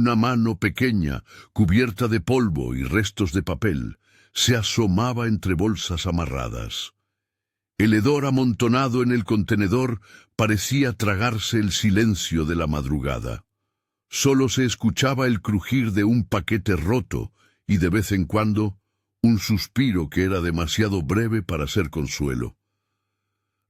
Una mano pequeña, cubierta de polvo y restos de papel, se asomaba entre bolsas amarradas. El hedor amontonado en el contenedor parecía tragarse el silencio de la madrugada. Solo se escuchaba el crujir de un paquete roto y de vez en cuando un suspiro que era demasiado breve para ser consuelo.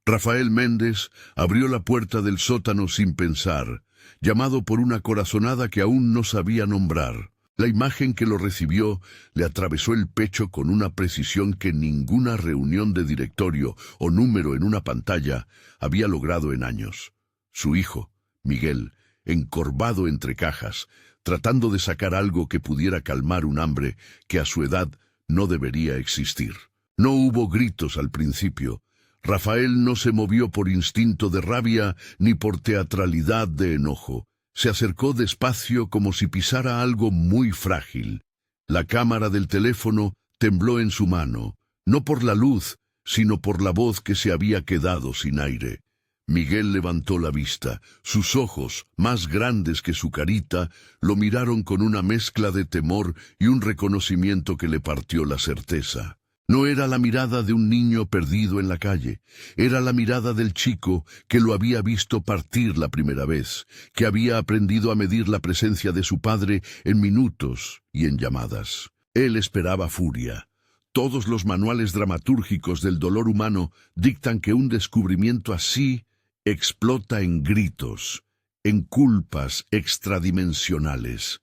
Rafael Méndez abrió la puerta del sótano sin pensar, llamado por una corazonada que aún no sabía nombrar. La imagen que lo recibió le atravesó el pecho con una precisión que ninguna reunión de directorio o número en una pantalla había logrado en años. Su hijo, Miguel, encorvado entre cajas, tratando de sacar algo que pudiera calmar un hambre que a su edad no debería existir. No hubo gritos al principio. Rafael no se movió por instinto de rabia ni por teatralidad de enojo. Se acercó despacio como si pisara algo muy frágil. La cámara del teléfono tembló en su mano, no por la luz, sino por la voz que se había quedado sin aire. Miguel levantó la vista. Sus ojos, más grandes que su carita, lo miraron con una mezcla de temor y un reconocimiento que le partió la certeza. No era la mirada de un niño perdido en la calle, era la mirada del chico que lo había visto partir la primera vez, que había aprendido a medir la presencia de su padre en minutos y en llamadas. Él esperaba furia. Todos los manuales dramatúrgicos del dolor humano dictan que un descubrimiento así explota en gritos, en culpas extradimensionales.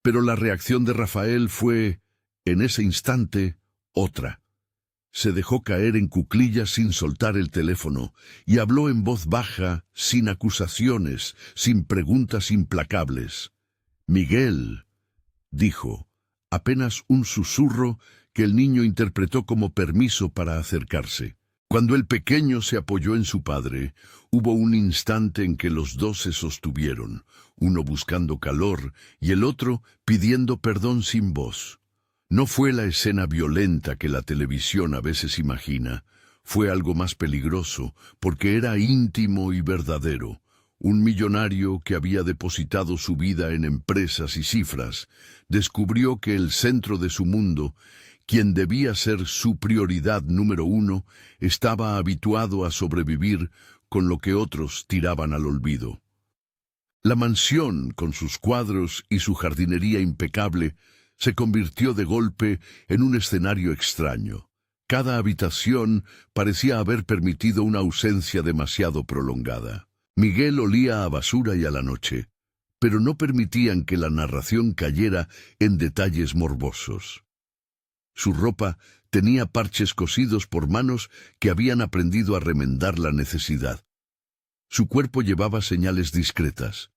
Pero la reacción de Rafael fue, en ese instante, otra. Se dejó caer en cuclillas sin soltar el teléfono y habló en voz baja, sin acusaciones, sin preguntas implacables. «Miguel», dijo, apenas un susurro que el niño interpretó como permiso para acercarse. Cuando el pequeño se apoyó en su padre, hubo un instante en que los dos se sostuvieron, uno buscando calor y el otro pidiendo perdón sin voz. No fue la escena violenta que la televisión a veces imagina, fue algo más peligroso, porque era íntimo y verdadero. Un millonario que había depositado su vida en empresas y cifras, descubrió que el centro de su mundo, quien debía ser su prioridad número uno, estaba habituado a sobrevivir con lo que otros tiraban al olvido. La mansión, con sus cuadros y su jardinería impecable, se convirtió de golpe en un escenario extraño. Cada habitación parecía haber permitido una ausencia demasiado prolongada. Miguel olía a basura y a la noche, pero no permitían que la narración cayera en detalles morbosos. Su ropa tenía parches cosidos por manos que habían aprendido a remendar la necesidad. Su cuerpo llevaba señales discretas.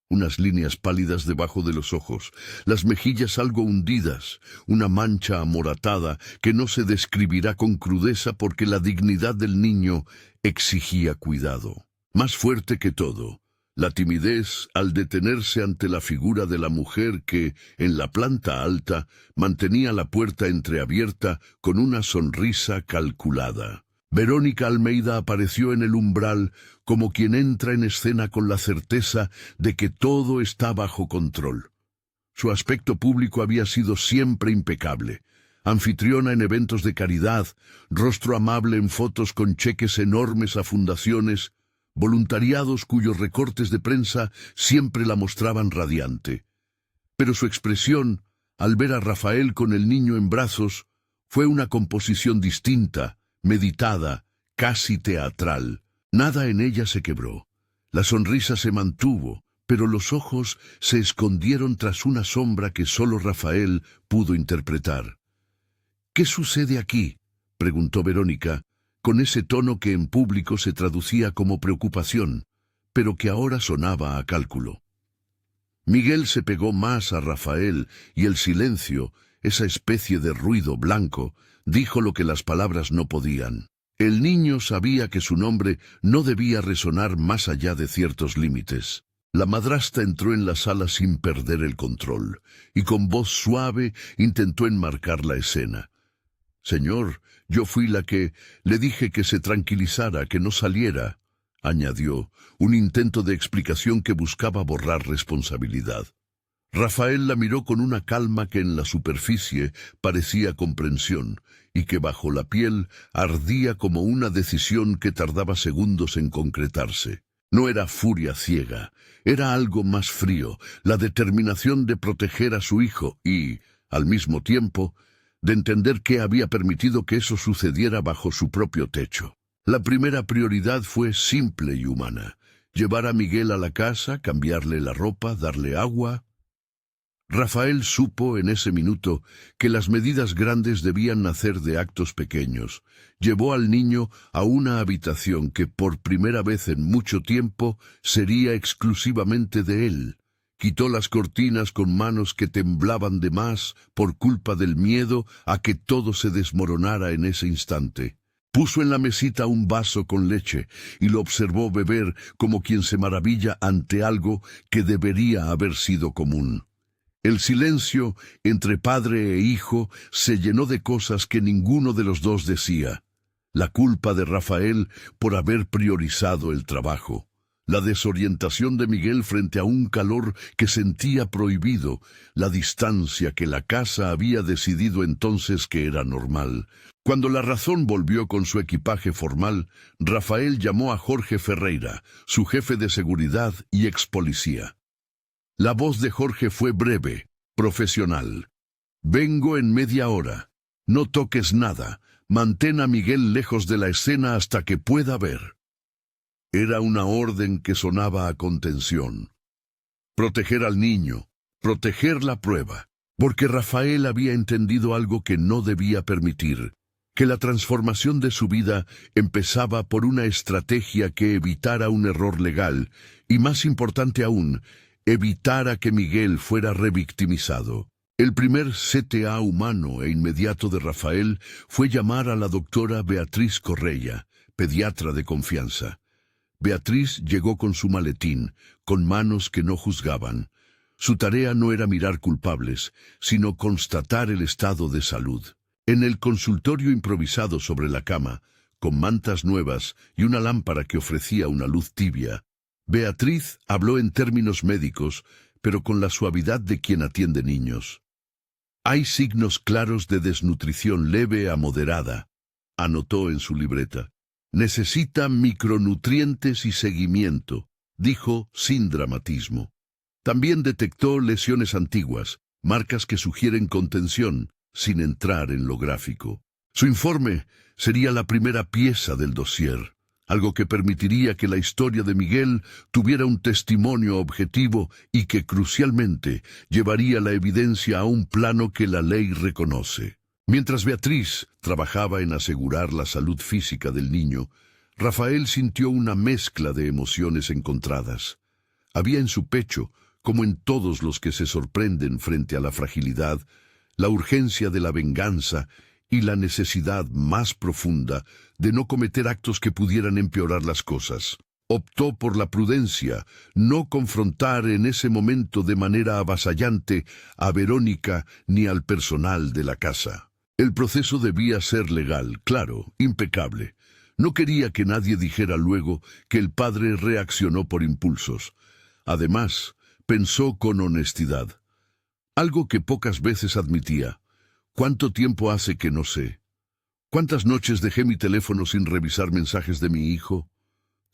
Unas líneas pálidas debajo de los ojos, las mejillas algo hundidas, una mancha amoratada que no se describirá con crudeza porque la dignidad del niño exigía cuidado. Más fuerte que todo, la timidez al detenerse ante la figura de la mujer que, en la planta alta, mantenía la puerta entreabierta con una sonrisa calculada. Verónica Almeida apareció en el umbral como quien entra en escena con la certeza de que todo está bajo control. Su aspecto público había sido siempre impecable. Anfitriona en eventos de caridad, rostro amable en fotos con cheques enormes a fundaciones, voluntariados cuyos recortes de prensa siempre la mostraban radiante. Pero su expresión, al ver a Rafael con el niño en brazos, fue una composición distinta, meditada, casi teatral. Nada en ella se quebró. La sonrisa se mantuvo, pero los ojos se escondieron tras una sombra que solo Rafael pudo interpretar. «¿Qué sucede aquí?», preguntó Verónica, con ese tono que en público se traducía como preocupación, pero que ahora sonaba a cálculo. Miguel se pegó más a Rafael y el silencio, esa especie de ruido blanco, dijo lo que las palabras no podían. El niño sabía que su nombre no debía resonar más allá de ciertos límites. La madrastra entró en la sala sin perder el control, y con voz suave intentó enmarcar la escena. «Señor, yo fui la que le dije que se tranquilizara, que no saliera», añadió, un intento de explicación que buscaba borrar responsabilidad. Rafael la miró con una calma que en la superficie parecía comprensión y que bajo la piel ardía como una decisión que tardaba segundos en concretarse. No era furia ciega, era algo más frío, la determinación de proteger a su hijo y, al mismo tiempo, de entender qué había permitido que eso sucediera bajo su propio techo. La primera prioridad fue simple y humana: llevar a Miguel a la casa, cambiarle la ropa, darle agua. Rafael supo en ese minuto que las medidas grandes debían nacer de actos pequeños. Llevó al niño a una habitación que por primera vez en mucho tiempo sería exclusivamente de él. Quitó las cortinas con manos que temblaban de más por culpa del miedo a que todo se desmoronara en ese instante. Puso en la mesita un vaso con leche y lo observó beber como quien se maravilla ante algo que debería haber sido común. El silencio entre padre e hijo se llenó de cosas que ninguno de los dos decía. La culpa de Rafael por haber priorizado el trabajo. La desorientación de Miguel frente a un calor que sentía prohibido. La distancia que la casa había decidido entonces que era normal. Cuando la razón volvió con su equipaje formal, Rafael llamó a Jorge Ferreira, su jefe de seguridad y ex policía. La voz de Jorge fue breve, profesional. «Vengo en media hora. No toques nada. Mantén a Miguel lejos de la escena hasta que pueda ver». Era una orden que sonaba a contención. Proteger al niño, proteger la prueba, porque Rafael había entendido algo que no debía permitir, que la transformación de su vida empezaba por una estrategia que evitara un error legal, y más importante aún, evitara que Miguel fuera revictimizado. El primer CTA humano e inmediato de Rafael fue llamar a la doctora Beatriz Correia, pediatra de confianza. Beatriz llegó con su maletín, con manos que no juzgaban. Su tarea no era mirar culpables, sino constatar el estado de salud. En el consultorio improvisado sobre la cama, con mantas nuevas y una lámpara que ofrecía una luz tibia, Beatriz habló en términos médicos, pero con la suavidad de quien atiende niños. «Hay signos claros de desnutrición leve a moderada», anotó en su libreta. «Necesita micronutrientes y seguimiento», dijo sin dramatismo. También detectó lesiones antiguas, marcas que sugieren contención, sin entrar en lo gráfico. Su informe sería la primera pieza del dossier, algo que permitiría que la historia de Miguel tuviera un testimonio objetivo y que, crucialmente, llevaría la evidencia a un plano que la ley reconoce. Mientras Beatriz trabajaba en asegurar la salud física del niño, Rafael sintió una mezcla de emociones encontradas. Había en su pecho, como en todos los que se sorprenden frente a la fragilidad, la urgencia de la venganza y la necesidad más profunda de no cometer actos que pudieran empeorar las cosas. Optó por la prudencia, no confrontar en ese momento de manera avasallante a Verónica ni al personal de la casa. El proceso debía ser legal, claro, impecable. No quería que nadie dijera luego que el padre reaccionó por impulsos. Además, pensó con honestidad. Algo que pocas veces admitía. ¿Cuánto tiempo hace que no sé? ¿Cuántas noches dejé mi teléfono sin revisar mensajes de mi hijo?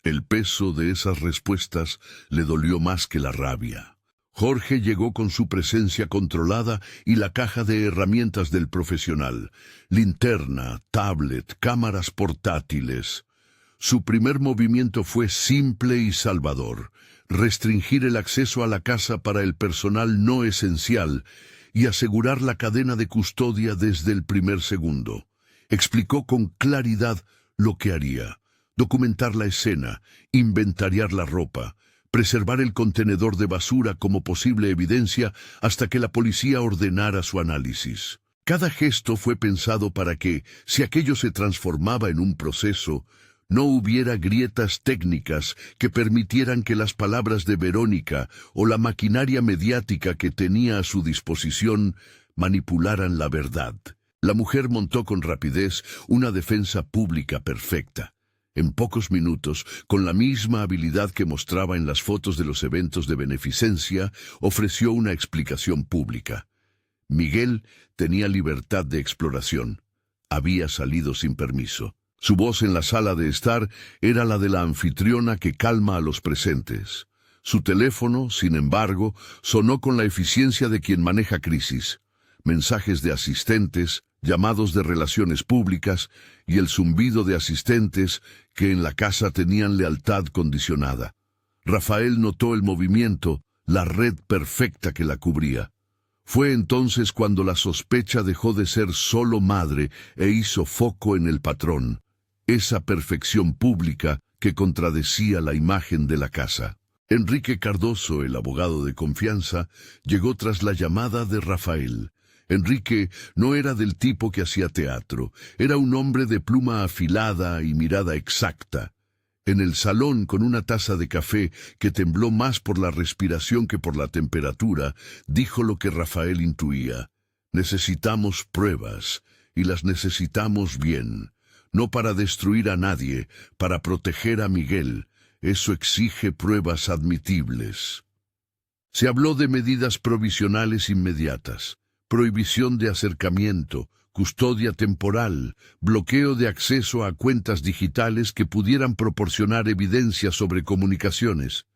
El peso de esas respuestas le dolió más que la rabia. Jorge llegó con su presencia controlada y la caja de herramientas del profesional. Linterna, tablet, cámaras portátiles. Su primer movimiento fue simple y salvador. Restringir el acceso a la casa para el personal no esencial y asegurar la cadena de custodia desde el primer segundo. Explicó con claridad lo que haría: documentar la escena, inventariar la ropa, preservar el contenedor de basura como posible evidencia hasta que la policía ordenara su análisis. Cada gesto fue pensado para que, si aquello se transformaba en un proceso, no hubiera grietas técnicas que permitieran que las palabras de Verónica o la maquinaria mediática que tenía a su disposición manipularan la verdad. La mujer montó con rapidez una defensa pública perfecta. En pocos minutos, con la misma habilidad que mostraba en las fotos de los eventos de beneficencia, ofreció una explicación pública. Miguel tenía libertad de exploración. Había salido sin permiso. Su voz en la sala de estar era la de la anfitriona que calma a los presentes. Su teléfono, sin embargo, sonó con la eficiencia de quien maneja crisis. Mensajes de asistentes, llamados de relaciones públicas y el zumbido de asistentes que en la casa tenían lealtad condicionada. Rafael notó el movimiento, la red perfecta que la cubría. Fue entonces cuando la sospecha dejó de ser solo madre e hizo foco en el patrón, esa perfección pública que contradecía la imagen de la casa. Enrique Cardoso, el abogado de confianza, llegó tras la llamada de Rafael. Enrique no era del tipo que hacía teatro, era un hombre de pluma afilada y mirada exacta. En el salón, con una taza de café que tembló más por la respiración que por la temperatura, dijo lo que Rafael intuía. Necesitamos pruebas, y las necesitamos bien. No para destruir a nadie, para proteger a Miguel. Eso exige pruebas admitibles. Se habló de medidas provisionales inmediatas, prohibición de acercamiento, custodia temporal, bloqueo de acceso a cuentas digitales que pudieran proporcionar evidencia sobre comunicaciones.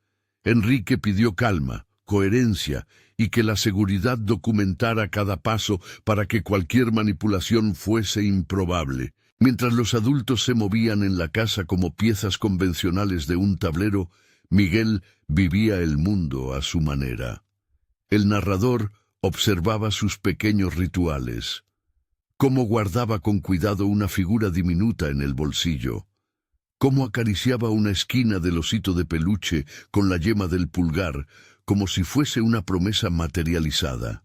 Enrique pidió calma, coherencia y que la seguridad documentara cada paso para que cualquier manipulación fuese improbable. Mientras los adultos se movían en la casa como piezas convencionales de un tablero, Miguel vivía el mundo a su manera. El narrador observaba sus pequeños rituales, cómo guardaba con cuidado una figura diminuta en el bolsillo, cómo acariciaba una esquina del osito de peluche con la yema del pulgar, como si fuese una promesa materializada.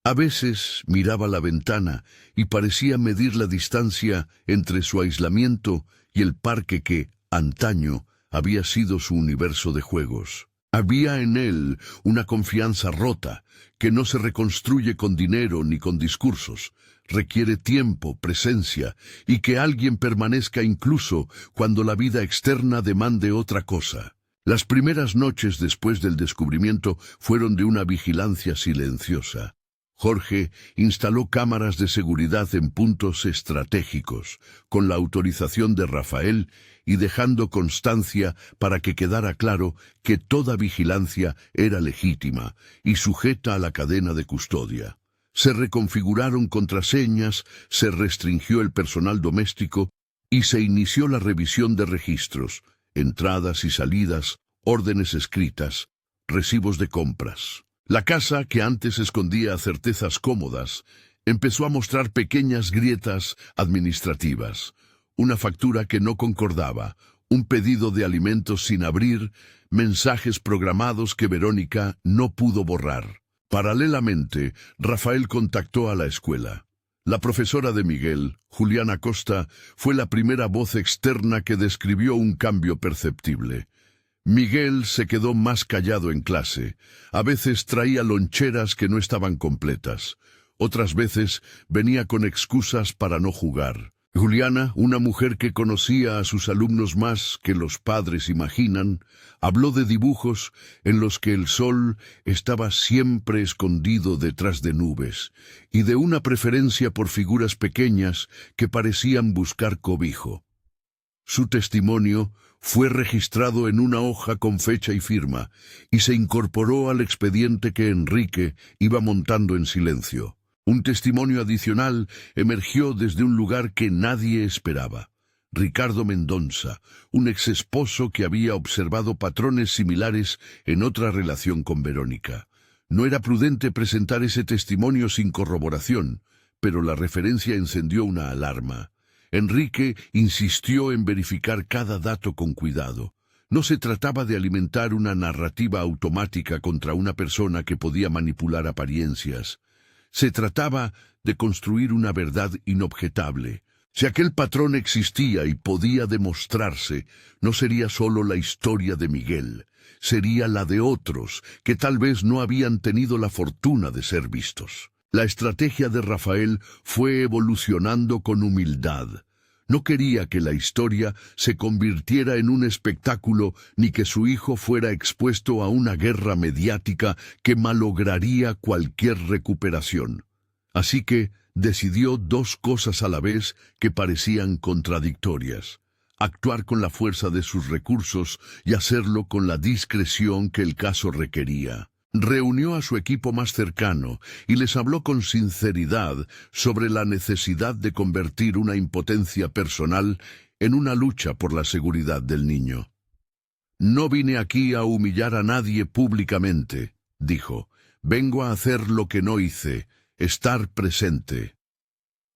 A veces miraba la ventana y parecía medir la distancia entre su aislamiento y el parque que, antaño, había sido su universo de juegos. Había en él una confianza rota, que no se reconstruye con dinero ni con discursos. Requiere tiempo, presencia, y que alguien permanezca incluso cuando la vida externa demande otra cosa. Las primeras noches después del descubrimiento fueron de una vigilancia silenciosa. Jorge instaló cámaras de seguridad en puntos estratégicos, con la autorización de Rafael y dejando constancia para que quedara claro que toda vigilancia era legítima y sujeta a la cadena de custodia. Se reconfiguraron contraseñas, se restringió el personal doméstico y se inició la revisión de registros, entradas y salidas, órdenes escritas, recibos de compras. La casa, que antes escondía certezas cómodas, empezó a mostrar pequeñas grietas administrativas, una factura que no concordaba, un pedido de alimentos sin abrir, mensajes programados que Verónica no pudo borrar. Paralelamente, Rafael contactó a la escuela. La profesora de Miguel, Juliana Costa, fue la primera voz externa que describió un cambio perceptible. Miguel se quedó más callado en clase. A veces traía loncheras que no estaban completas. Otras veces venía con excusas para no jugar. Juliana, una mujer que conocía a sus alumnos más que los padres imaginan, habló de dibujos en los que el sol estaba siempre escondido detrás de nubes, y de una preferencia por figuras pequeñas que parecían buscar cobijo. Su testimonio fue registrado en una hoja con fecha y firma, y se incorporó al expediente que Enrique iba montando en silencio. Un testimonio adicional emergió desde un lugar que nadie esperaba. Ricardo Mendonza, un exesposo que había observado patrones similares en otra relación con Verónica. No era prudente presentar ese testimonio sin corroboración, pero la referencia encendió una alarma. Enrique insistió en verificar cada dato con cuidado. No se trataba de alimentar una narrativa automática contra una persona que podía manipular apariencias. Se trataba de construir una verdad inobjetable. Si aquel patrón existía y podía demostrarse, no sería solo la historia de Miguel, sería la de otros que tal vez no habían tenido la fortuna de ser vistos. La estrategia de Rafael fue evolucionando con humildad. No quería que la historia se convirtiera en un espectáculo ni que su hijo fuera expuesto a una guerra mediática que malograría cualquier recuperación. Así que decidió dos cosas a la vez que parecían contradictorias: actuar con la fuerza de sus recursos y hacerlo con la discreción que el caso requería. Reunió a su equipo más cercano y les habló con sinceridad sobre la necesidad de convertir una impotencia personal en una lucha por la seguridad del niño. «No vine aquí a humillar a nadie públicamente», dijo. «Vengo a hacer lo que no hice, estar presente».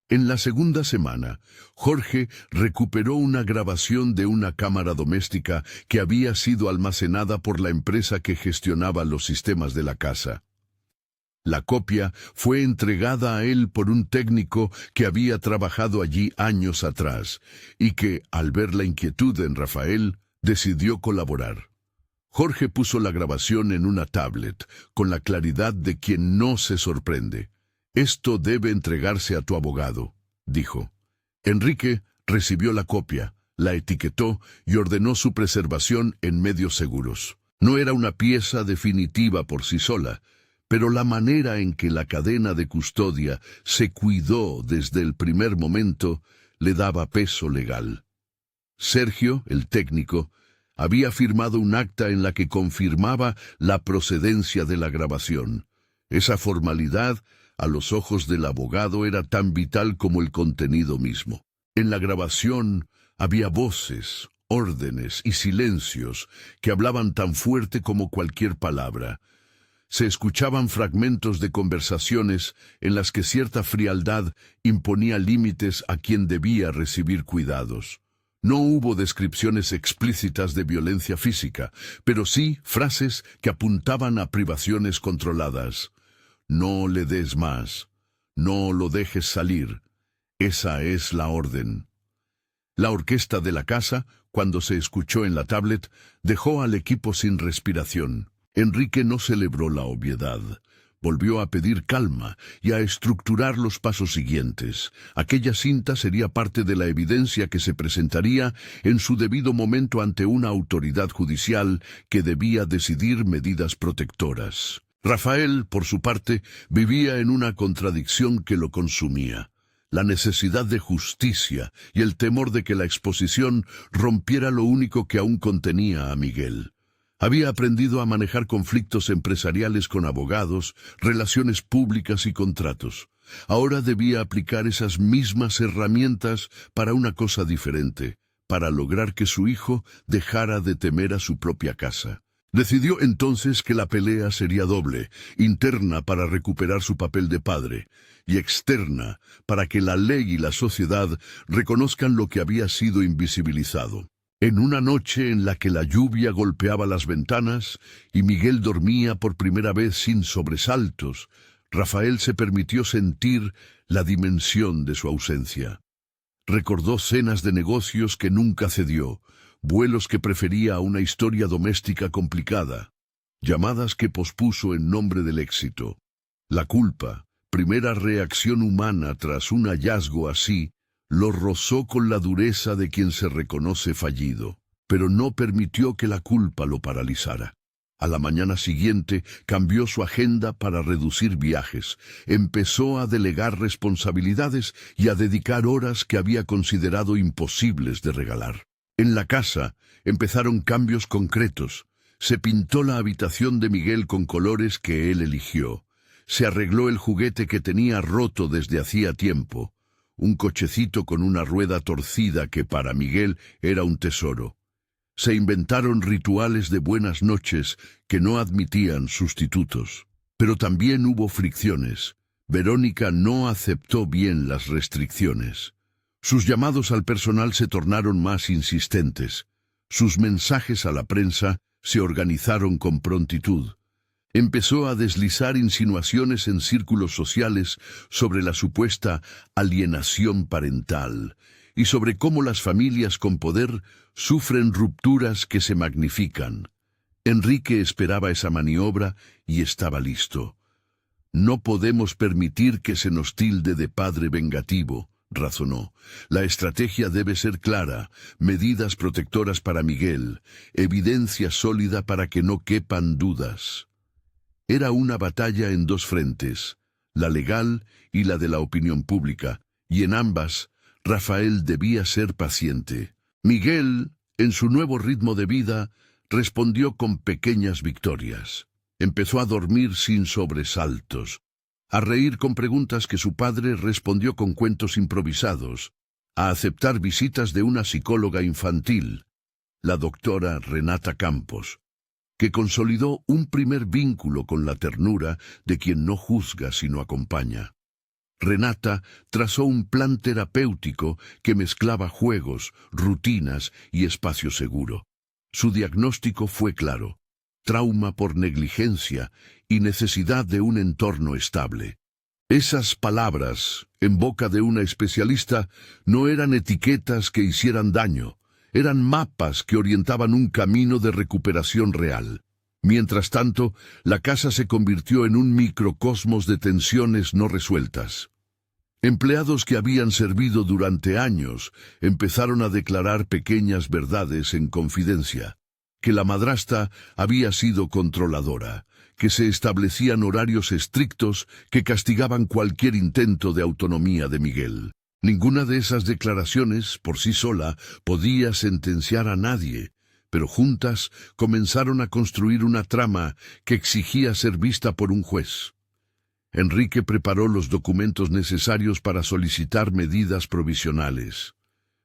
En la segunda semana, Jorge recuperó una grabación de una cámara doméstica que había sido almacenada por la empresa que gestionaba los sistemas de la casa. La copia fue entregada a él por un técnico que había trabajado allí años atrás y que, al ver la inquietud en Rafael, decidió colaborar. Jorge puso la grabación en una tablet, con la claridad de quien no se sorprende. «Esto debe entregarse a tu abogado», dijo. Enrique recibió la copia, la etiquetó y ordenó su preservación en medios seguros. No era una pieza definitiva por sí sola, pero la manera en que la cadena de custodia se cuidó desde el primer momento le daba peso legal. Sergio, el técnico, había firmado un acta en la que confirmaba la procedencia de la grabación. Esa formalidad, a los ojos del abogado, era tan vital como el contenido mismo. En la grabación había voces, órdenes y silencios que hablaban tan fuerte como cualquier palabra. Se escuchaban fragmentos de conversaciones en las que cierta frialdad imponía límites a quien debía recibir cuidados. No hubo descripciones explícitas de violencia física, pero sí frases que apuntaban a privaciones controladas. «No le des más. No lo dejes salir. Esa es la orden». La orquesta de la casa, cuando se escuchó en la tablet, dejó al equipo sin respiración. Enrique no celebró la obviedad. Volvió a pedir calma y a estructurar los pasos siguientes. Aquella cinta sería parte de la evidencia que se presentaría en su debido momento ante una autoridad judicial que debía decidir medidas protectoras. Rafael, por su parte, vivía en una contradicción que lo consumía: la necesidad de justicia y el temor de que la exposición rompiera lo único que aún contenía a Miguel. Había aprendido a manejar conflictos empresariales con abogados, relaciones públicas y contratos. Ahora debía aplicar esas mismas herramientas para una cosa diferente, para lograr que su hijo dejara de temer a su propia casa. Decidió entonces que la pelea sería doble: interna para recuperar su papel de padre, y externa para que la ley y la sociedad reconozcan lo que había sido invisibilizado. En una noche en la que la lluvia golpeaba las ventanas y Miguel dormía por primera vez sin sobresaltos, Rafael se permitió sentir la dimensión de su ausencia. Recordó cenas de negocios que nunca cedió, vuelos que prefería a una historia doméstica complicada, llamadas que pospuso en nombre del éxito. La culpa, primera reacción humana tras un hallazgo así, lo rozó con la dureza de quien se reconoce fallido, pero no permitió que la culpa lo paralizara. A la mañana siguiente cambió su agenda para reducir viajes, empezó a delegar responsabilidades y a dedicar horas que había considerado imposibles de regalar. En la casa empezaron cambios concretos. Se pintó la habitación de Miguel con colores que él eligió. Se arregló el juguete que tenía roto desde hacía tiempo, un cochecito con una rueda torcida que para Miguel era un tesoro. Se inventaron rituales de buenas noches que no admitían sustitutos. Pero también hubo fricciones. Verónica no aceptó bien las restricciones. Sus llamados al personal se tornaron más insistentes. Sus mensajes a la prensa se organizaron con prontitud. Empezó a deslizar insinuaciones en círculos sociales sobre la supuesta alienación parental y sobre cómo las familias con poder sufren rupturas que se magnifican. Enrique esperaba esa maniobra y estaba listo. «No podemos permitir que se nos tilde de padre vengativo», razonó. La estrategia debe ser clara, medidas protectoras para Miguel, evidencia sólida para que no quepan dudas. Era una batalla en dos frentes, la legal y la de la opinión pública, y en ambas, Rafael debía ser paciente. Miguel, en su nuevo ritmo de vida, respondió con pequeñas victorias. Empezó a dormir sin sobresaltos, a reír con preguntas que su padre respondió con cuentos improvisados, a aceptar visitas de una psicóloga infantil, la doctora Renata Campos, que consolidó un primer vínculo con la ternura de quien no juzga sino acompaña. Renata trazó un plan terapéutico que mezclaba juegos, rutinas y espacio seguro. Su diagnóstico fue claro: trauma por negligencia y necesidad de un entorno estable. Esas palabras, en boca de una especialista, no eran etiquetas que hicieran daño, eran mapas que orientaban un camino de recuperación real. Mientras tanto, la casa se convirtió en un microcosmos de tensiones no resueltas. Empleados que habían servido durante años empezaron a declarar pequeñas verdades en confidencia: que la madrastra había sido controladora, que se establecían horarios estrictos que castigaban cualquier intento de autonomía de Miguel. Ninguna de esas declaraciones, por sí sola, podía sentenciar a nadie, pero juntas comenzaron a construir una trama que exigía ser vista por un juez. Enrique preparó los documentos necesarios para solicitar medidas provisionales.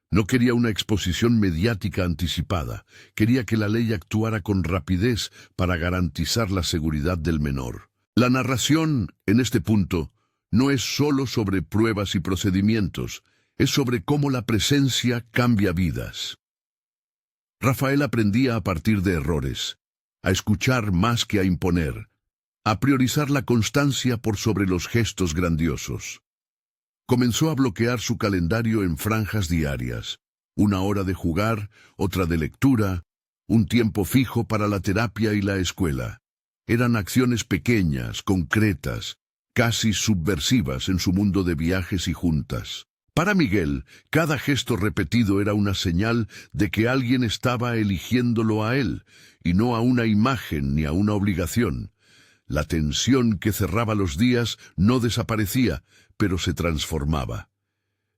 No quería una exposición mediática anticipada, quería que la ley actuara con rapidez para garantizar la seguridad del menor. La narración, en este punto, no es solo sobre pruebas y procedimientos, es sobre cómo la presencia cambia vidas. Rafael aprendía a partir de errores, a escuchar más que a imponer, a priorizar la constancia por sobre los gestos grandiosos. Comenzó a bloquear su calendario en franjas diarias: una hora de jugar, otra de lectura, un tiempo fijo para la terapia y la escuela. Eran acciones pequeñas, concretas, casi subversivas en su mundo de viajes y juntas. Para Miguel, cada gesto repetido era una señal de que alguien estaba eligiéndolo a él, y no a una imagen ni a una obligación. La tensión que cerraba los días no desaparecía, pero se transformaba.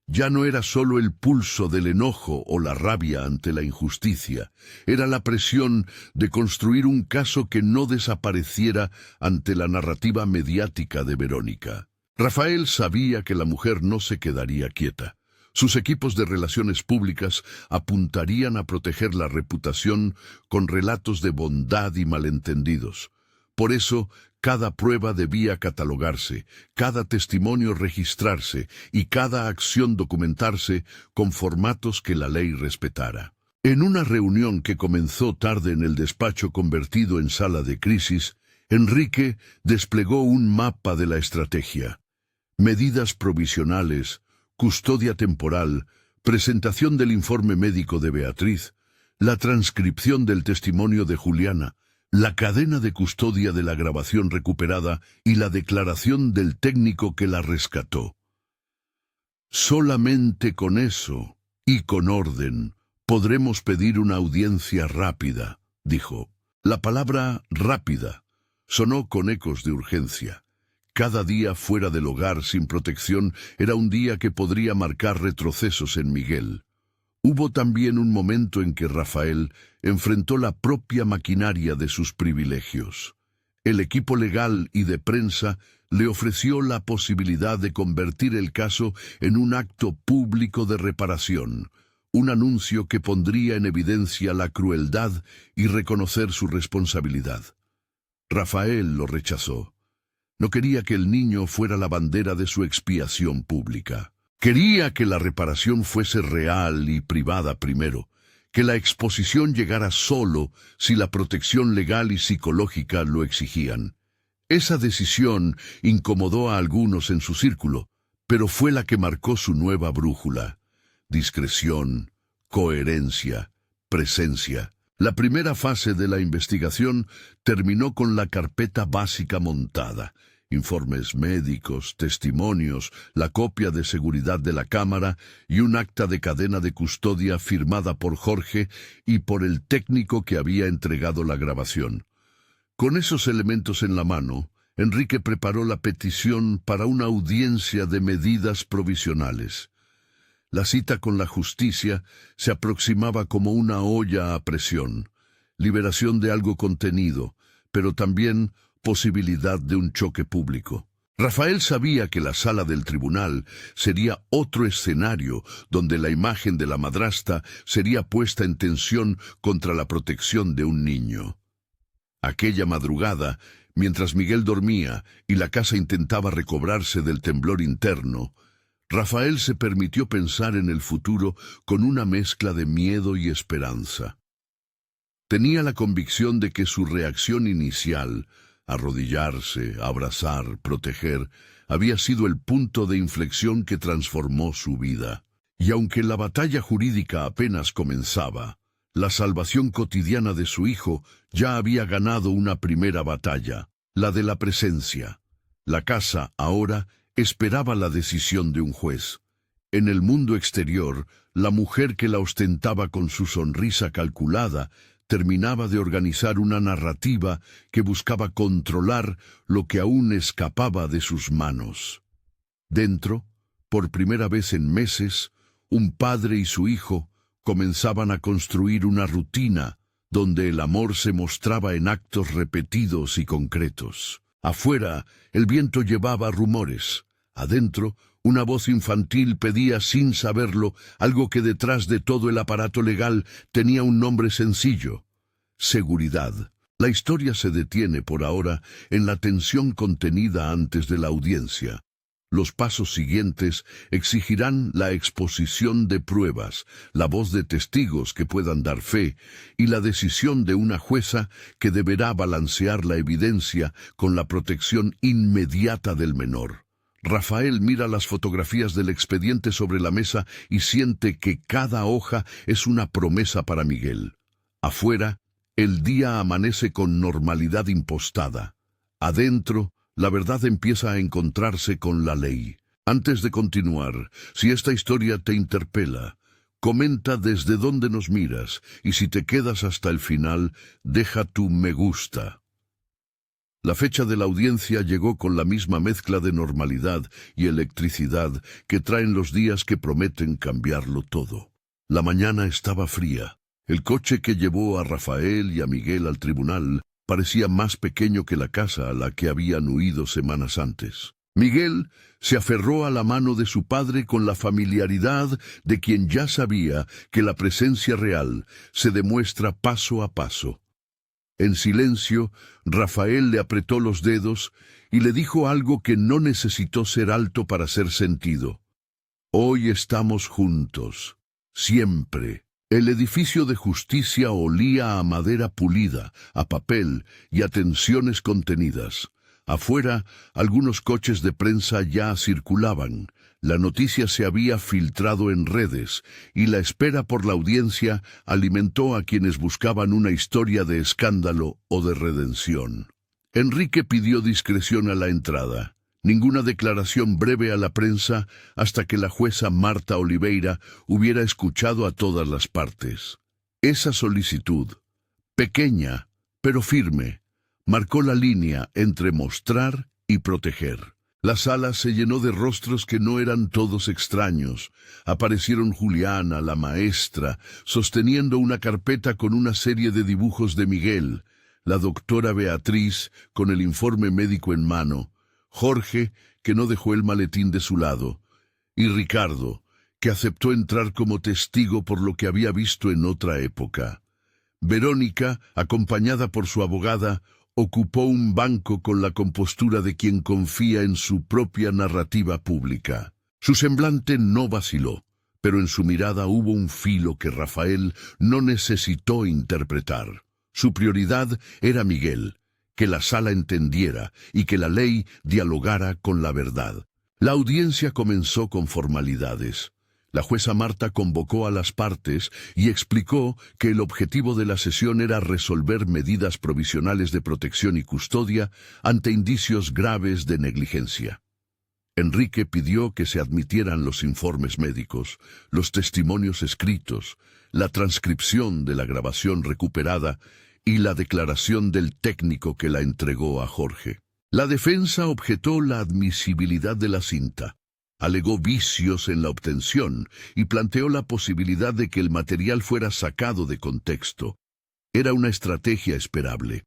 Ya no era solo el pulso del enojo o la rabia ante la injusticia, era la presión de construir un caso que no desapareciera ante la narrativa mediática de Verónica. Rafael sabía que la mujer no se quedaría quieta. Sus equipos de relaciones públicas apuntarían a proteger la reputación con relatos de bondad y malentendidos. Por eso, cada prueba debía catalogarse, cada testimonio registrarse y cada acción documentarse con formatos que la ley respetara. En una reunión que comenzó tarde en el despacho convertido en sala de crisis, Enrique desplegó un mapa de la estrategia: medidas provisionales, custodia temporal, presentación del informe médico de Beatriz, la transcripción del testimonio de Juliana, la cadena de custodia de la grabación recuperada y la declaración del técnico que la rescató. Solamente con eso, y con orden, podremos pedir una audiencia rápida, dijo. La palabra rápida sonó con ecos de urgencia. Cada día fuera del hogar sin protección era un día que podría marcar retrocesos en Miguel. Hubo también un momento en que Rafael enfrentó la propia maquinaria de sus privilegios. El equipo legal y de prensa le ofreció la posibilidad de convertir el caso en un acto público de reparación, un anuncio que pondría en evidencia la crueldad y reconocer su responsabilidad. Rafael lo rechazó. No quería que el niño fuera la bandera de su expiación pública. Quería que la reparación fuese real y privada primero, que la exposición llegara solo si la protección legal y psicológica lo exigían. Esa decisión incomodó a algunos en su círculo, pero fue la que marcó su nueva brújula: discreción, coherencia, presencia. La primera fase de la investigación terminó con la carpeta básica montada. informes médicos, testimonios, la copia de seguridad de la cámara y un acta de cadena de custodia firmada por Jorge y por el técnico que había entregado la grabación. Con esos elementos en la mano, Enrique preparó la petición para una audiencia de medidas provisionales. La cita con la justicia se aproximaba como una olla a presión, liberación de algo contenido, pero también posibilidad de un choque público. Rafael sabía que la sala del tribunal sería otro escenario donde la imagen de la madrastra sería puesta en tensión contra la protección de un niño. Aquella madrugada, mientras Miguel dormía y la casa intentaba recobrarse del temblor interno, Rafael se permitió pensar en el futuro con una mezcla de miedo y esperanza. Tenía la convicción de que su reacción inicial, arrodillarse, abrazar, proteger, había sido el punto de inflexión que transformó su vida. Y aunque la batalla jurídica apenas comenzaba, la salvación cotidiana de su hijo ya había ganado una primera batalla, la de la presencia. La casa, ahora, esperaba la decisión de un juez. En el mundo exterior, la mujer que la ostentaba con su sonrisa calculada terminaba de organizar una narrativa que buscaba controlar lo que aún escapaba de sus manos. Dentro, por primera vez en meses, un padre y su hijo comenzaban a construir una rutina donde el amor se mostraba en actos repetidos y concretos. Afuera, el viento llevaba rumores. Adentro, una voz infantil pedía sin saberlo algo que detrás de todo el aparato legal tenía un nombre sencillo: seguridad. La historia se detiene por ahora en la tensión contenida antes de la audiencia. Los pasos siguientes exigirán la exposición de pruebas, la voz de testigos que puedan dar fe y la decisión de una jueza que deberá balancear la evidencia con la protección inmediata del menor. Rafael mira las fotografías del expediente sobre la mesa y siente que cada hoja es una promesa para Miguel. Afuera, el día amanece con normalidad impostada. Adentro, la verdad empieza a encontrarse con la ley. Antes de continuar, si esta historia te interpela, comenta desde dónde nos miras y si te quedas hasta el final, deja tu me gusta. La fecha de la audiencia llegó con la misma mezcla de normalidad y electricidad que traen los días que prometen cambiarlo todo. La mañana estaba fría. El coche que llevó a Rafael y a Miguel al tribunal parecía más pequeño que la casa a la que habían huido semanas antes. Miguel se aferró a la mano de su padre con la familiaridad de quien ya sabía que la presencia real se demuestra paso a paso. En silencio, Rafael le apretó los dedos y le dijo algo que no necesitó ser alto para ser sentido. Hoy estamos juntos, siempre. El edificio de justicia olía a madera pulida, a papel y a tensiones contenidas. Afuera, algunos coches de prensa ya circulaban. La noticia se había filtrado en redes, y la espera por la audiencia alimentó a quienes buscaban una historia de escándalo o de redención. Enrique pidió discreción a la entrada. Ninguna declaración breve a la prensa hasta que la jueza Marta Oliveira hubiera escuchado a todas las partes. Esa solicitud, pequeña pero firme, marcó la línea entre mostrar y proteger. La sala se llenó de rostros que no eran todos extraños. Aparecieron Juliana, la maestra, sosteniendo una carpeta con una serie de dibujos de Miguel, la doctora Beatriz con el informe médico en mano, Jorge, que no dejó el maletín de su lado, y Ricardo, que aceptó entrar como testigo por lo que había visto en otra época. Verónica, acompañada por su abogada, ocupó un banco con la compostura de quien confía en su propia narrativa pública. Su semblante no vaciló, pero en su mirada hubo un filo que Rafael no necesitó interpretar. Su prioridad era Miguel, que la sala entendiera y que la ley dialogara con la verdad. La audiencia comenzó con formalidades. La jueza Marta convocó a las partes y explicó que el objetivo de la sesión era resolver medidas provisionales de protección y custodia ante indicios graves de negligencia. Enrique pidió que se admitieran los informes médicos, los testimonios escritos, la transcripción de la grabación recuperada y la declaración del técnico que la entregó a Jorge. La defensa objetó la admisibilidad de la cinta, alegó vicios en la obtención y planteó la posibilidad de que el material fuera sacado de contexto. Era una estrategia esperable.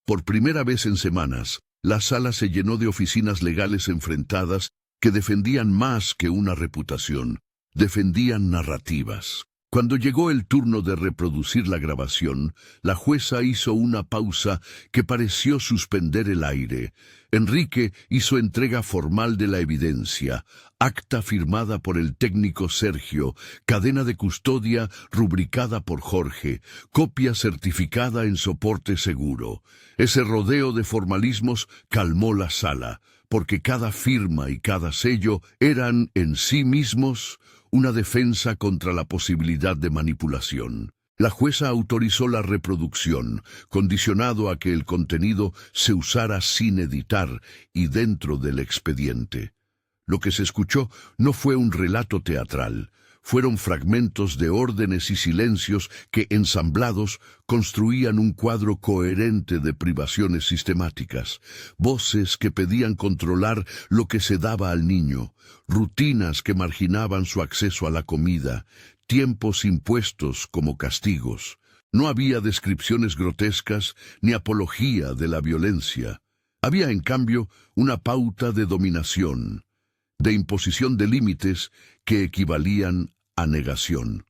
Por primera vez en semanas, la sala se llenó de oficinas legales enfrentadas que defendían más que una reputación, defendían narrativas. Cuando llegó el turno de reproducir la grabación, la jueza hizo una pausa que pareció suspender el aire. Enrique hizo entrega formal de la evidencia, acta firmada por el técnico Sergio, cadena de custodia rubricada por Jorge, copia certificada en soporte seguro. Ese rodeo de formalismos calmó la sala, porque cada firma y cada sello eran en sí mismos una defensa contra la posibilidad de manipulación. La jueza autorizó la reproducción, condicionado a que el contenido se usara sin editar y dentro del expediente. Lo que se escuchó no fue un relato teatral, fueron fragmentos de órdenes y silencios que, ensamblados, construían un cuadro coherente de privaciones sistemáticas, voces que pedían controlar lo que se daba al niño, rutinas que marginaban su acceso a la comida, tiempos impuestos como castigos. No había descripciones grotescas ni apología de la violencia. Había, en cambio, una pauta de dominación, de imposición de límites que equivalían a negación.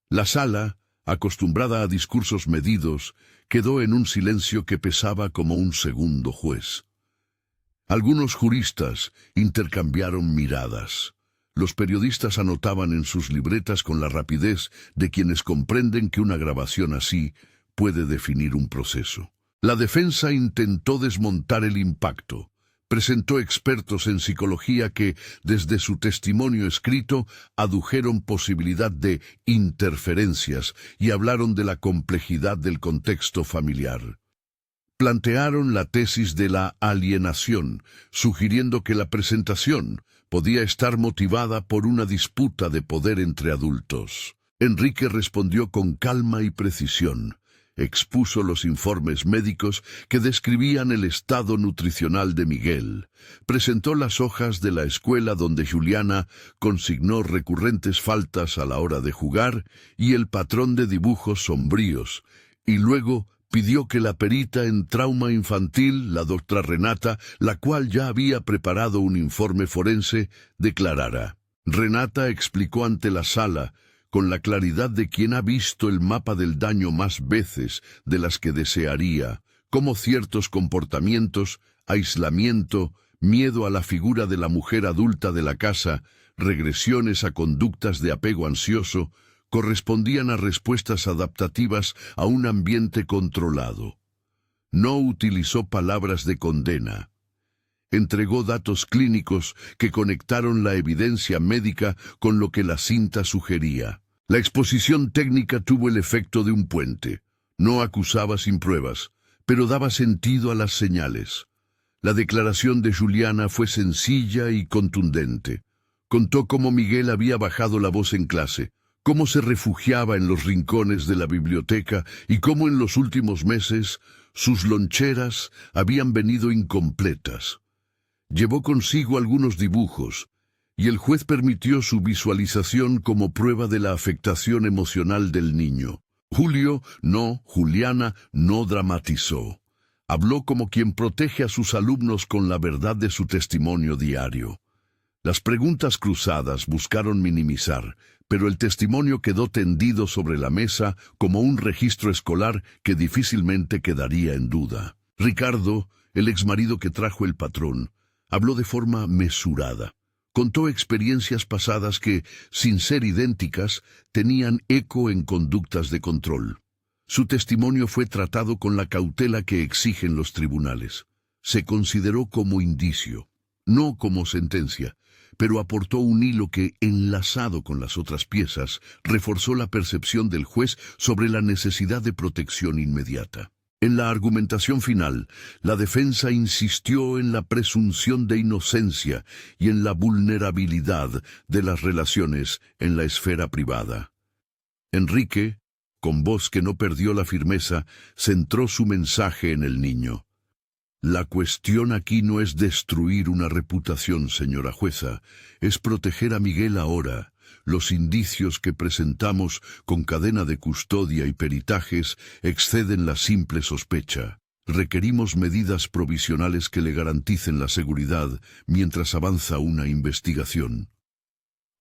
La sala, acostumbrada a discursos medidos, quedó en un silencio que pesaba como un segundo juez. Algunos juristas intercambiaron miradas. Los periodistas anotaban en sus libretas con la rapidez de quienes comprenden que una grabación así puede definir un proceso. La defensa intentó desmontar el impacto. Presentó expertos en psicología que, desde su testimonio escrito, adujeron posibilidad de interferencias y hablaron de la complejidad del contexto familiar. Plantearon la tesis de la alienación, sugiriendo que la presentación podía estar motivada por una disputa de poder entre adultos. Enrique respondió con calma y precisión. Expuso los informes médicos que describían el estado nutricional de Miguel. Presentó las hojas de la escuela donde Juliana consignó recurrentes faltas a la hora de jugar y el patrón de dibujos sombríos, y luego pidió que la perita en trauma infantil, la doctora Renata, la cual ya había preparado un informe forense, declarara. Renata explicó ante la sala, con la claridad de quien ha visto el mapa del daño más veces de las que desearía, cómo ciertos comportamientos, aislamiento, miedo a la figura de la mujer adulta de la casa, regresiones a conductas de apego ansioso, correspondían a respuestas adaptativas a un ambiente controlado. No utilizó palabras de condena. Entregó datos clínicos que conectaron la evidencia médica con lo que la cinta sugería. La exposición técnica tuvo el efecto de un puente. No acusaba sin pruebas, pero daba sentido a las señales. La declaración de Juliana fue sencilla y contundente. Contó cómo Miguel había bajado la voz en clase, cómo se refugiaba en los rincones de la biblioteca y cómo en los últimos meses sus loncheras habían venido incompletas. Llevó consigo algunos dibujos, y el juez permitió su visualización como prueba de la afectación emocional del niño. Juliana no dramatizó. Habló como quien protege a sus alumnos con la verdad de su testimonio diario. Las preguntas cruzadas buscaron minimizar, pero el testimonio quedó tendido sobre la mesa como un registro escolar que difícilmente quedaría en duda. Ricardo, el exmarido que trajo el patrón, habló de forma mesurada. Contó experiencias pasadas que, sin ser idénticas, tenían eco en conductas de control. Su testimonio fue tratado con la cautela que exigen los tribunales. Se consideró como indicio. no como sentencia, pero aportó un hilo que, enlazado con las otras piezas, reforzó la percepción del juez sobre la necesidad de protección inmediata. En la argumentación final, la defensa insistió en la presunción de inocencia y en la vulnerabilidad de las relaciones en la esfera privada. Enrique, con voz que no perdió la firmeza, centró su mensaje en el niño. La cuestión aquí no es destruir una reputación, señora jueza, es proteger a Miguel ahora. Los indicios que presentamos con cadena de custodia y peritajes exceden la simple sospecha. Requerimos medidas provisionales que le garanticen la seguridad mientras avanza una investigación.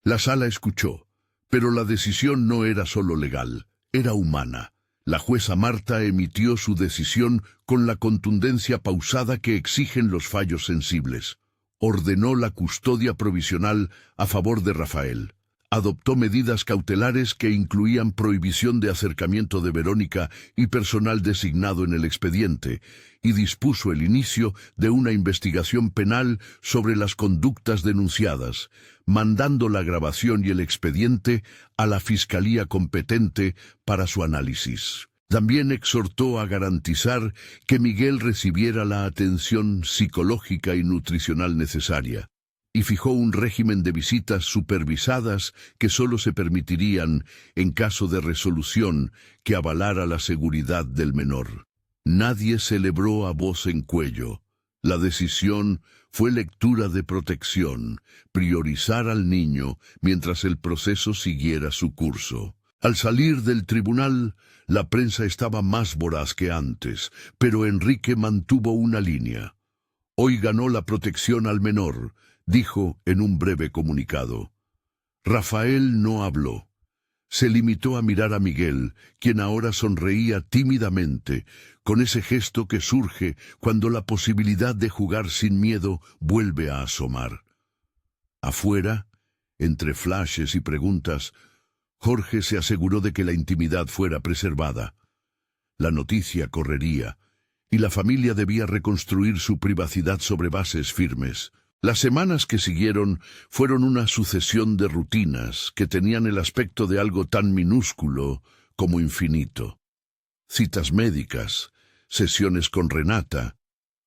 La sala escuchó, pero la decisión no era solo legal, era humana. La jueza Marta emitió su decisión con la contundencia pausada que exigen los fallos sensibles. Ordenó la custodia provisional a favor de Rafael. Adoptó medidas cautelares que incluían prohibición de acercamiento de Verónica y personal designado en el expediente, y dispuso el inicio de una investigación penal sobre las conductas denunciadas, mandando la grabación y el expediente a la Fiscalía competente para su análisis. También exhortó a garantizar que Miguel recibiera la atención psicológica y nutricional necesaria, y fijó un régimen de visitas supervisadas que solo se permitirían en caso de resolución que avalara la seguridad del menor. Nadie celebró a voz en cuello. La decisión fue lectura de protección, priorizar al niño mientras el proceso siguiera su curso. Al salir del tribunal, la prensa estaba más voraz que antes, pero Enrique mantuvo una línea. Hoy ganó la protección al menor, dijo en un breve comunicado. Rafael no habló. Se limitó a mirar a Miguel, quien ahora sonreía tímidamente, con ese gesto que surge cuando la posibilidad de jugar sin miedo vuelve a asomar. Afuera, entre flashes y preguntas, Jorge se aseguró de que la intimidad fuera preservada. La noticia correría, y la familia debía reconstruir su privacidad sobre bases firmes. Las semanas que siguieron fueron una sucesión de rutinas que tenían el aspecto de algo tan minúsculo como infinito. Citas médicas, sesiones con Renata,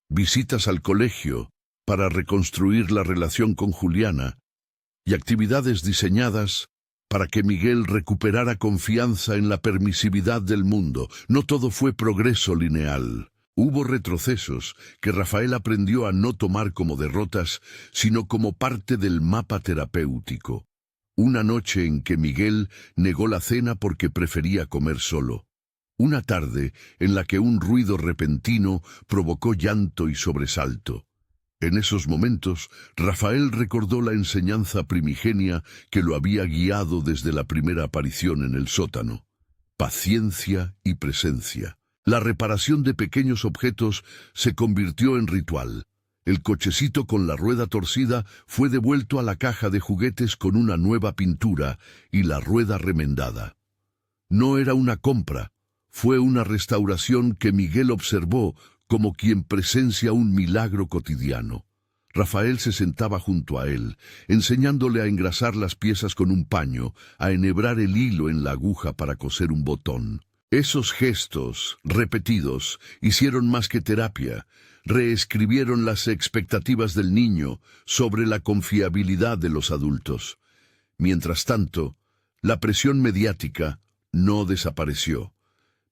visitas al colegio para reconstruir la relación con Juliana y actividades diseñadas para que Miguel recuperara confianza en la permisividad del mundo. No todo fue progreso lineal. Hubo retrocesos que Rafael aprendió a no tomar como derrotas, sino como parte del mapa terapéutico. Una noche en que Miguel negó la cena porque prefería comer solo. Una tarde en la que un ruido repentino provocó llanto y sobresalto. En esos momentos, Rafael recordó la enseñanza primigenia que lo había guiado desde la primera aparición en el sótano. Paciencia y presencia. La reparación de pequeños objetos se convirtió en ritual. El cochecito con la rueda torcida fue devuelto a la caja de juguetes con una nueva pintura y la rueda remendada. No era una compra, fue una restauración que Miguel observó como quien presencia un milagro cotidiano. Rafael se sentaba junto a él, enseñándole a engrasar las piezas con un paño, a enhebrar el hilo en la aguja para coser un botón. Esos gestos, repetidos, hicieron más que terapia, reescribieron las expectativas del niño sobre la confiabilidad de los adultos. Mientras tanto, la presión mediática no desapareció.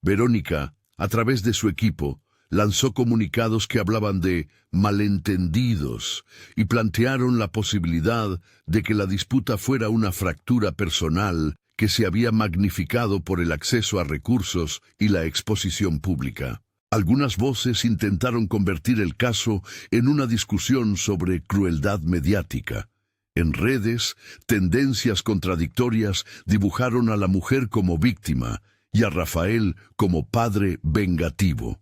Verónica, a través de su equipo, lanzó comunicados que hablaban de malentendidos y plantearon la posibilidad de que la disputa fuera una fractura personal que se había magnificado por el acceso a recursos y la exposición pública. Algunas voces intentaron convertir el caso en una discusión sobre crueldad mediática. En redes, tendencias contradictorias dibujaron a la mujer como víctima y a Rafael como padre vengativo.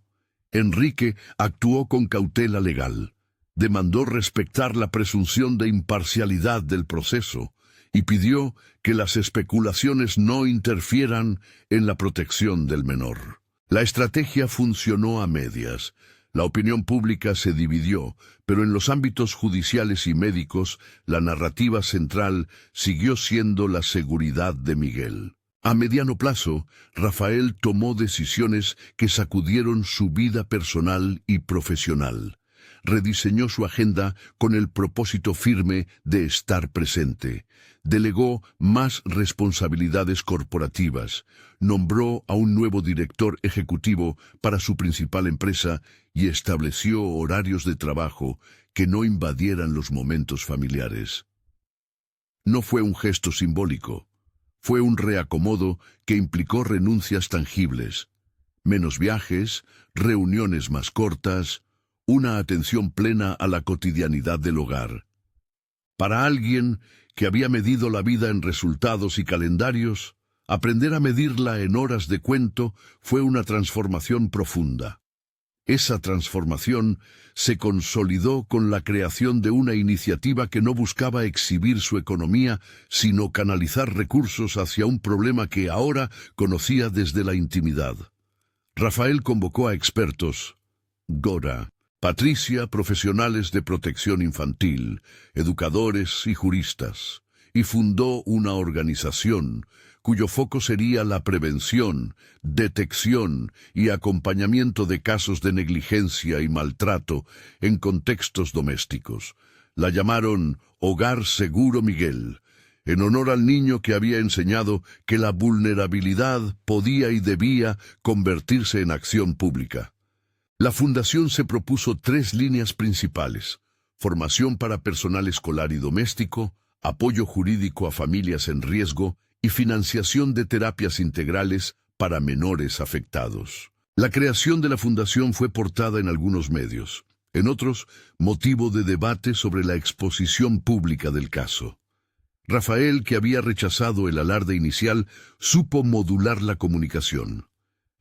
Enrique actuó con cautela legal, demandó respetar la presunción de imparcialidad del proceso y pidió que las especulaciones no interfieran en la protección del menor. La estrategia funcionó a medias. La opinión pública se dividió, pero en los ámbitos judiciales y médicos, la narrativa central siguió siendo la seguridad de Miguel. A mediano plazo, Rafael tomó decisiones que sacudieron su vida personal y profesional. Rediseñó su agenda con el propósito firme de estar presente. Delegó más responsabilidades corporativas, nombró a un nuevo director ejecutivo para su principal empresa y estableció horarios de trabajo que no invadieran los momentos familiares. No fue un gesto simbólico, fue un reacomodo que implicó renuncias tangibles, menos viajes, reuniones más cortas, una atención plena a la cotidianidad del hogar. Para alguien que había medido la vida en resultados y calendarios, aprender a medirla en horas de cuento fue una transformación profunda. Esa transformación se consolidó con la creación de una iniciativa que no buscaba exhibir su economía, sino canalizar recursos hacia un problema que ahora conocía desde la intimidad. Rafael convocó a expertos, Gora, Patricia, profesionales de protección infantil, educadores y juristas, y fundó una organización cuyo foco sería la prevención, detección y acompañamiento de casos de negligencia y maltrato en contextos domésticos. La llamaron Hogar Seguro Miguel, en honor al niño que había enseñado que la vulnerabilidad podía y debía convertirse en acción pública. La fundación se propuso 3 líneas principales: formación para personal escolar y doméstico, apoyo jurídico a familias en riesgo y financiación de terapias integrales para menores afectados. La creación de la fundación fue portada en algunos medios, en otros, motivo de debate sobre la exposición pública del caso. Rafael, que había rechazado el alarde inicial, supo modular la comunicación.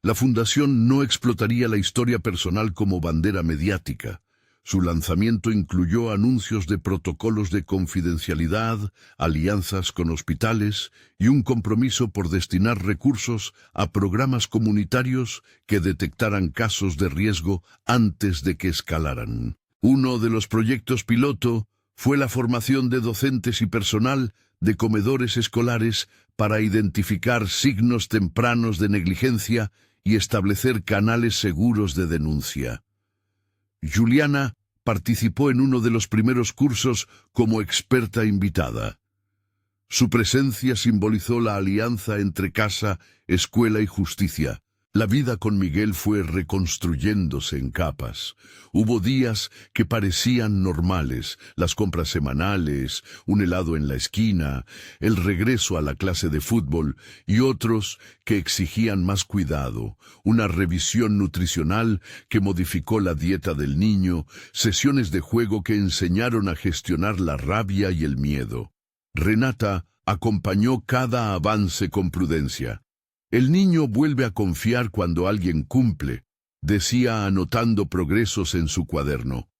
La fundación no explotaría la historia personal como bandera mediática. Su lanzamiento incluyó anuncios de protocolos de confidencialidad, alianzas con hospitales y un compromiso por destinar recursos a programas comunitarios que detectaran casos de riesgo antes de que escalaran. Uno de los proyectos piloto fue la formación de docentes y personal de comedores escolares para identificar signos tempranos de negligencia y establecer canales seguros de denuncia. Juliana participó en uno de los primeros cursos como experta invitada. Su presencia simbolizó la alianza entre casa, escuela y justicia. La vida con Miguel fue reconstruyéndose en capas. Hubo días que parecían normales, las compras semanales, un helado en la esquina, el regreso a la clase de fútbol, y otros que exigían más cuidado, una revisión nutricional que modificó la dieta del niño, sesiones de juego que enseñaron a gestionar la rabia y el miedo. Renata acompañó cada avance con prudencia. El niño vuelve a confiar cuando alguien cumple, decía anotando progresos en su cuaderno.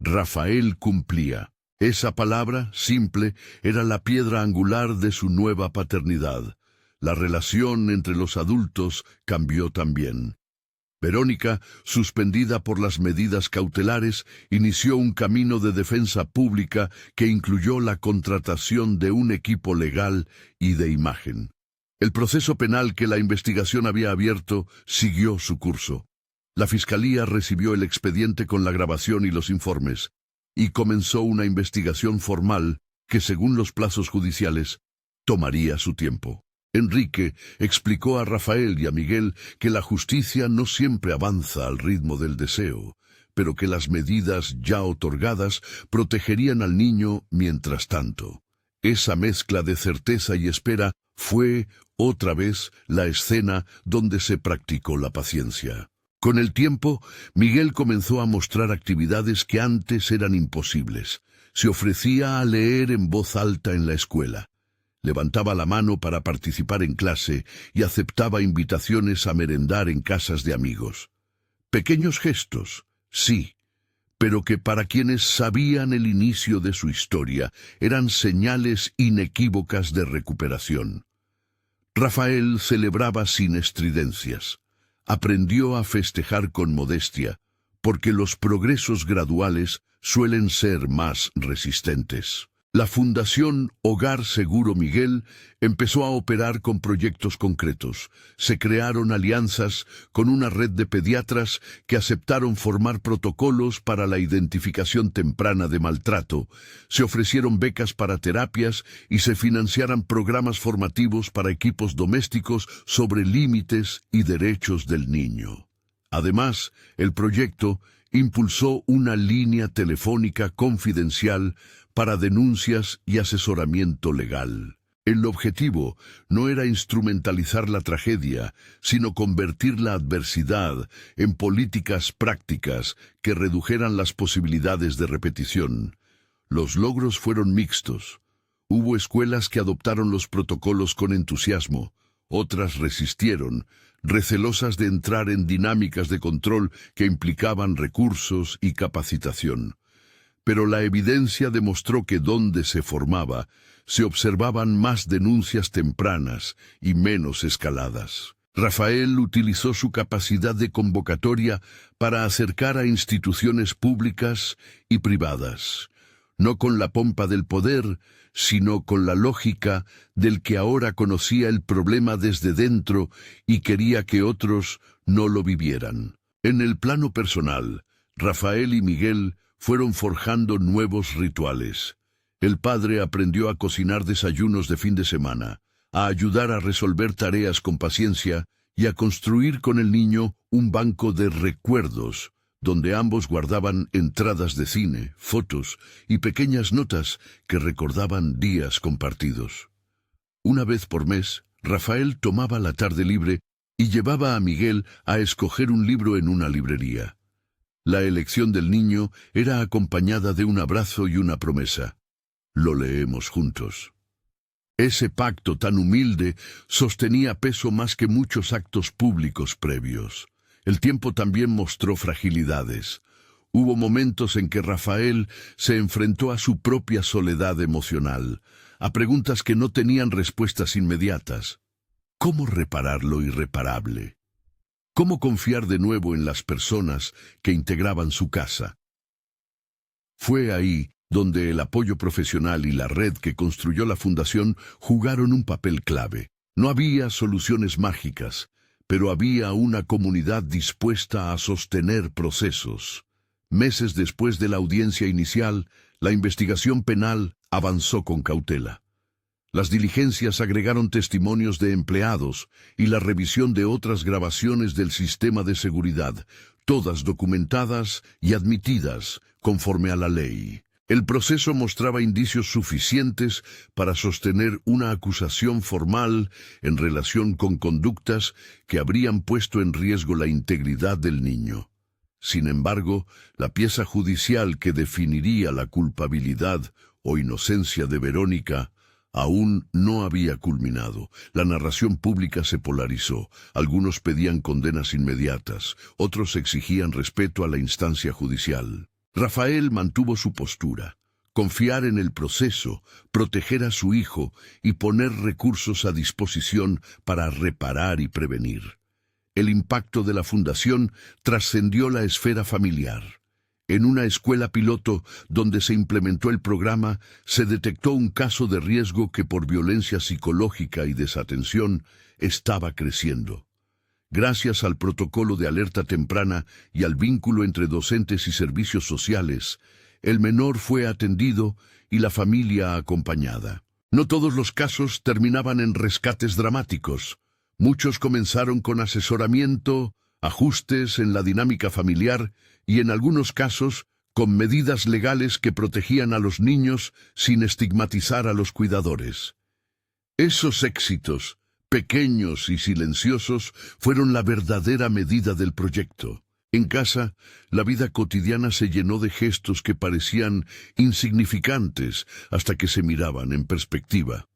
Rafael cumplía. Esa palabra, simple, era la piedra angular de su nueva paternidad. La relación entre los adultos cambió también. Verónica, suspendida por las medidas cautelares, inició un camino de defensa pública que incluyó la contratación de un equipo legal y de imagen. El proceso penal que la investigación había abierto siguió su curso. La Fiscalía recibió el expediente con la grabación y los informes, y comenzó una investigación formal que, según los plazos judiciales, tomaría su tiempo. Enrique explicó a Rafael y a Miguel que la justicia no siempre avanza al ritmo del deseo, pero que las medidas ya otorgadas protegerían al niño mientras tanto. Esa mezcla de certeza y espera fue, otra vez, la escena donde se practicó la paciencia. Con el tiempo, Miguel comenzó a mostrar actividades que antes eran imposibles. Se ofrecía a leer en voz alta en la escuela. Levantaba la mano para participar en clase y aceptaba invitaciones a merendar en casas de amigos. Pequeños gestos, sí, pero que para quienes sabían el inicio de su historia eran señales inequívocas de recuperación. Rafael celebraba sin estridencias. Aprendió a festejar con modestia, porque los progresos graduales suelen ser más resistentes. La Fundación Hogar Seguro Miguel empezó a operar con proyectos concretos. Se crearon alianzas con una red de pediatras que aceptaron formar protocolos para la identificación temprana de maltrato. Se ofrecieron becas para terapias y se financiaron programas formativos para equipos domésticos sobre límites y derechos del niño. Además, el proyecto impulsó una línea telefónica confidencial para denuncias y asesoramiento legal. El objetivo no era instrumentalizar la tragedia, sino convertir la adversidad en políticas prácticas que redujeran las posibilidades de repetición. Los logros fueron mixtos. Hubo escuelas que adoptaron los protocolos con entusiasmo, otras resistieron, recelosas de entrar en dinámicas de control que implicaban recursos y capacitación. Pero la evidencia demostró que donde se formaba, se observaban más denuncias tempranas y menos escaladas. Rafael utilizó su capacidad de convocatoria para acercar a instituciones públicas y privadas, no con la pompa del poder, sino con la lógica del que ahora conocía el problema desde dentro y quería que otros no lo vivieran. En el plano personal, Rafael y Miguel fueron forjando nuevos rituales. El padre aprendió a cocinar desayunos de fin de semana, a ayudar a resolver tareas con paciencia y a construir con el niño un banco de recuerdos, donde ambos guardaban entradas de cine, fotos y pequeñas notas que recordaban días compartidos. Una vez por mes, Rafael tomaba la tarde libre y llevaba a Miguel a escoger un libro en una librería. La elección del niño era acompañada de un abrazo y una promesa. Lo leemos juntos. Ese pacto tan humilde sostenía peso más que muchos actos públicos previos. El tiempo también mostró fragilidades. Hubo momentos en que Rafael se enfrentó a su propia soledad emocional, a preguntas que no tenían respuestas inmediatas. ¿Cómo reparar lo irreparable? ¿Cómo confiar de nuevo en las personas que integraban su casa? Fue ahí donde el apoyo profesional y la red que construyó la fundación jugaron un papel clave. No había soluciones mágicas, pero había una comunidad dispuesta a sostener procesos. Meses después de la audiencia inicial, la investigación penal avanzó con cautela. Las diligencias agregaron testimonios de empleados y la revisión de otras grabaciones del sistema de seguridad, todas documentadas y admitidas conforme a la ley. El proceso mostraba indicios suficientes para sostener una acusación formal en relación con conductas que habrían puesto en riesgo la integridad del niño. Sin embargo, la pieza judicial que definiría la culpabilidad o inocencia de Verónica aún no había culminado. La narración pública se polarizó. Algunos pedían condenas inmediatas, otros exigían respeto a la instancia judicial. Rafael mantuvo su postura: confiar en el proceso, proteger a su hijo y poner recursos a disposición para reparar y prevenir. El impacto de la fundación trascendió la esfera familiar. En una escuela piloto donde se implementó el programa, se detectó un caso de riesgo que por violencia psicológica y desatención estaba creciendo. Gracias al protocolo de alerta temprana y al vínculo entre docentes y servicios sociales, el menor fue atendido y la familia acompañada. No todos los casos terminaban en rescates dramáticos. Muchos comenzaron con asesoramiento, ajustes en la dinámica familiar y en algunos casos con medidas legales que protegían a los niños sin estigmatizar a los cuidadores. Esos éxitos, pequeños y silenciosos, fueron la verdadera medida del proyecto. En casa, la vida cotidiana se llenó de gestos que parecían insignificantes hasta que se miraban en perspectiva.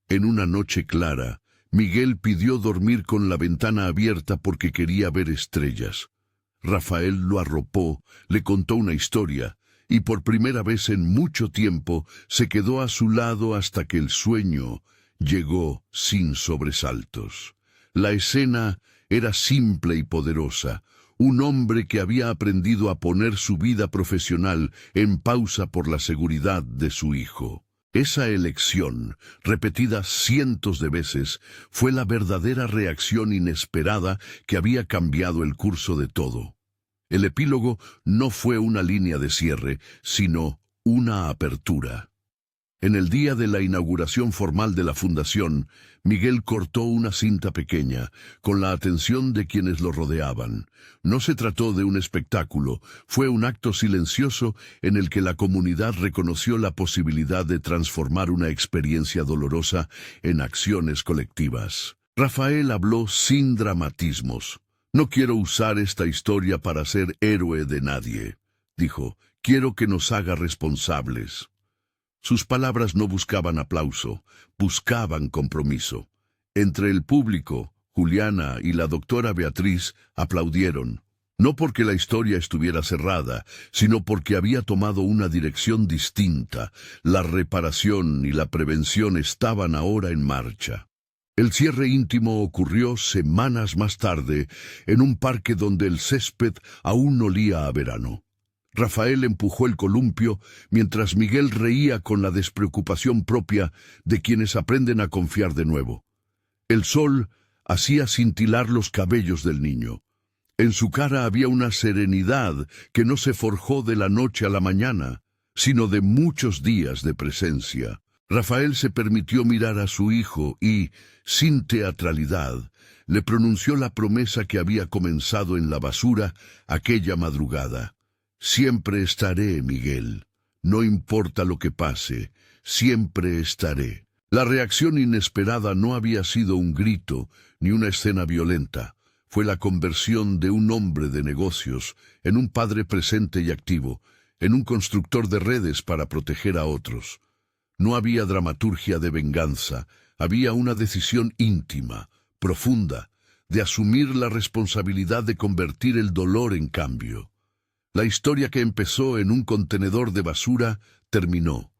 En una noche clara, Miguel pidió dormir con la ventana abierta porque quería ver estrellas. Rafael lo arropó, le contó una historia, y por primera vez en mucho tiempo se quedó a su lado hasta que el sueño llegó sin sobresaltos. La escena era simple y poderosa: un hombre que había aprendido a poner su vida profesional en pausa por la seguridad de su hijo. Esa elección, repetida cientos de veces, fue la verdadera reacción inesperada que había cambiado el curso de todo. El epílogo no fue una línea de cierre, sino una apertura. En el día de la inauguración formal de la fundación, Miguel cortó una cinta pequeña, con la atención de quienes lo rodeaban. No se trató de un espectáculo, fue un acto silencioso en el que la comunidad reconoció la posibilidad de transformar una experiencia dolorosa en acciones colectivas. Rafael habló sin dramatismos. «No quiero usar esta historia para ser héroe de nadie», dijo. «Quiero que nos haga responsables». Sus palabras no buscaban aplauso, buscaban compromiso. Entre el público, Juliana y la doctora Beatriz aplaudieron, no porque la historia estuviera cerrada, sino porque había tomado una dirección distinta. La reparación y la prevención estaban ahora en marcha. El cierre íntimo ocurrió semanas más tarde, en un parque donde el césped aún olía a verano. Rafael empujó el columpio, mientras Miguel reía con la despreocupación propia de quienes aprenden a confiar de nuevo. El sol hacía cintilar los cabellos del niño. En su cara había una serenidad que no se forjó de la noche a la mañana, sino de muchos días de presencia. Rafael se permitió mirar a su hijo y, sin teatralidad, le pronunció la promesa que había comenzado en la basura aquella madrugada. «Siempre estaré, Miguel. No importa lo que pase, siempre estaré». La reacción inesperada no había sido un grito ni una escena violenta. Fue la conversión de un hombre de negocios en un padre presente y activo, en un constructor de redes para proteger a otros. No había dramaturgia de venganza, había una decisión íntima, profunda, de asumir la responsabilidad de convertir el dolor en cambio. La historia que empezó en un contenedor de basura terminó,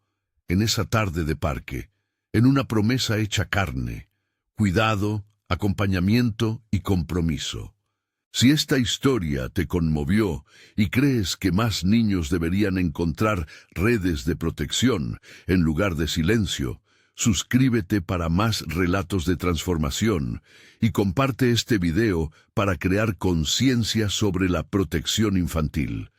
en esa tarde de parque, en una promesa hecha carne, cuidado, acompañamiento y compromiso. Si esta historia te conmovió y crees que más niños deberían encontrar redes de protección en lugar de silencio, suscríbete para más relatos de transformación y comparte este video para crear conciencia sobre la protección infantil.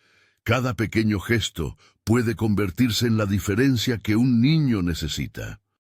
Cada pequeño gesto puede convertirse en la diferencia que un niño necesita.